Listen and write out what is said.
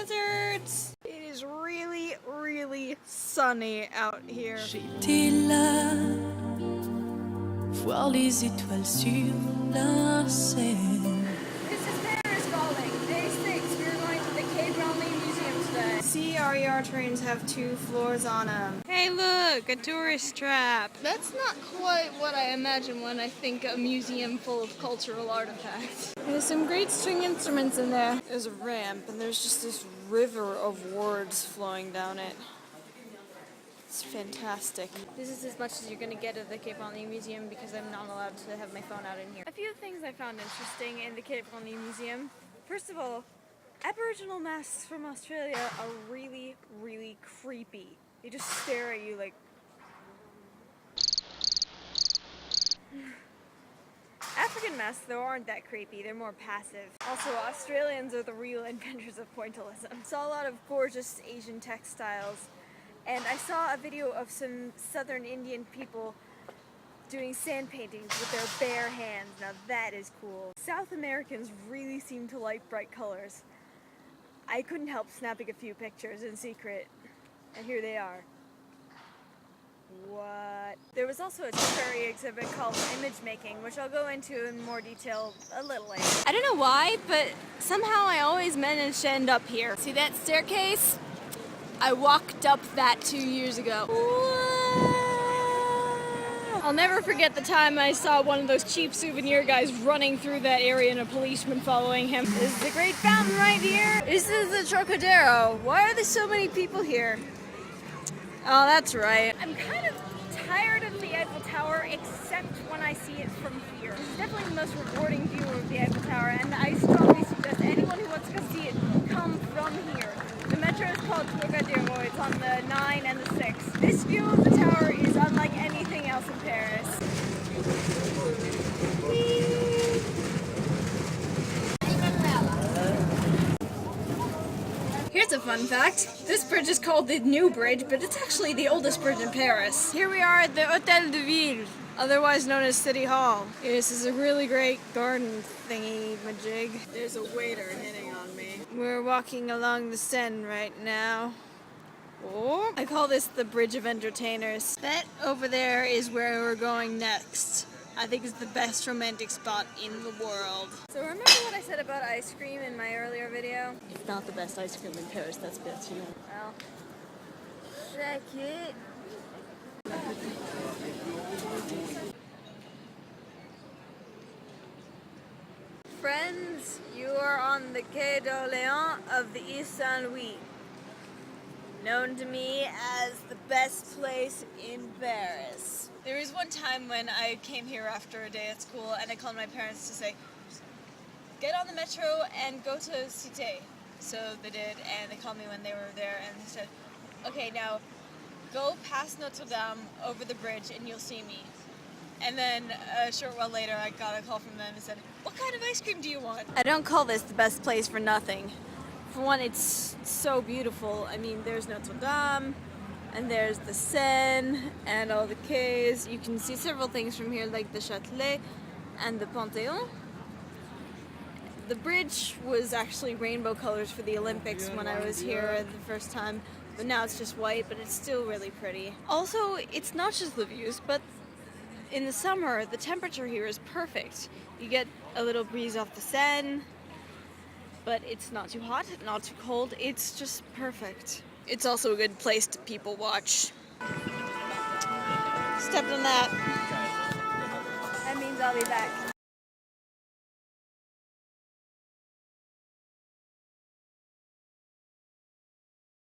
lizards! It is really, really sunny out here. J'étais là, voir les étoiles sur la Seine. This is Paris calling. Day 6. We're going to the Quai Branly Museum today. CRER trains have 2 floors on them. Hey look, a tourist trap. That's not quite what I imagine when I think a museum full of cultural artifacts. There's some great string instruments in there. There's a ramp and there's just this river of words flowing down it. It's fantastic. This is as much as you're going to get at the Quai Branly Museum because I'm not allowed to have my phone out in here. A few things I found interesting in the Quai Branly Museum. First of all, Aboriginal masks from Australia are really, really creepy. They just stare at you like... African masks, though, aren't that creepy. They're more passive. Also, Australians are the real inventors of pointillism. Saw a lot of gorgeous Asian textiles. And I saw a video of some southern Indian people doing sand paintings with their bare hands. Now that is cool. South Americans really seem to like bright colors. I couldn't help snapping a few pictures in secret. And here they are. What? There was also a temporary exhibit called Image Making, which I'll go into in more detail a little later. I don't know why, but somehow I always manage to end up here. See that staircase? I walked up that 2 years ago. Whoa. I'll never forget the time I saw one of those cheap souvenir guys running through that area and a policeman following him. This is the great fountain right here. This is the Trocadero. Why are there so many people here? Oh, that's right. I'm kind of tired of the Eiffel Tower, except when I see it from here. It's definitely the most rewarding view of the Eiffel Tower, and I strongly suggest anyone who wants to go see it come from here. The metro is called Trocadero. It's on the 9 and the 6. This view of the tower is unlike anything else in Paris. Here's a fun fact. This bridge is called the New Bridge, but it's actually the oldest bridge in Paris. Here we are at the Hôtel de Ville, otherwise known as City Hall. This is a really great garden thingy-majig. There's a waiter hitting on me. We're walking along the Seine right now. Oh, I call this the Bridge of Entertainers. That over there is where we're going next. I think it's the best romantic spot in the world. So remember what I said about ice cream in my earlier video? It's not the best ice cream in Paris, that's a bit, you know. Well, check it. Friends, you are on the Quai d'Orléans of the East Saint-Louis, known to me as the best place in Paris. There was one time when I came here after a day at school and I called my parents to say, get on the metro and go to Cité. So they did, and they called me when they were there and they said, okay, now go past Notre Dame over the bridge and you'll see me. And then a short while later I got a call from them and said, what kind of ice cream do you want? I don't call this the best place for nothing. For one, it's so beautiful. I mean, there's Notre Dame, and there's the Seine, and all the quays. You can see several things from here, like the Châtelet and the Panthéon. The bridge was actually rainbow colors for the Olympics when I was here the first time, but now it's just white, but it's still really pretty. Also, it's not just the views, but in the summer, the temperature here is perfect. You get a little breeze off the Seine, but it's not too hot, not too cold, it's just perfect. It's also a good place to people watch. Stepped on that. That means I'll be back.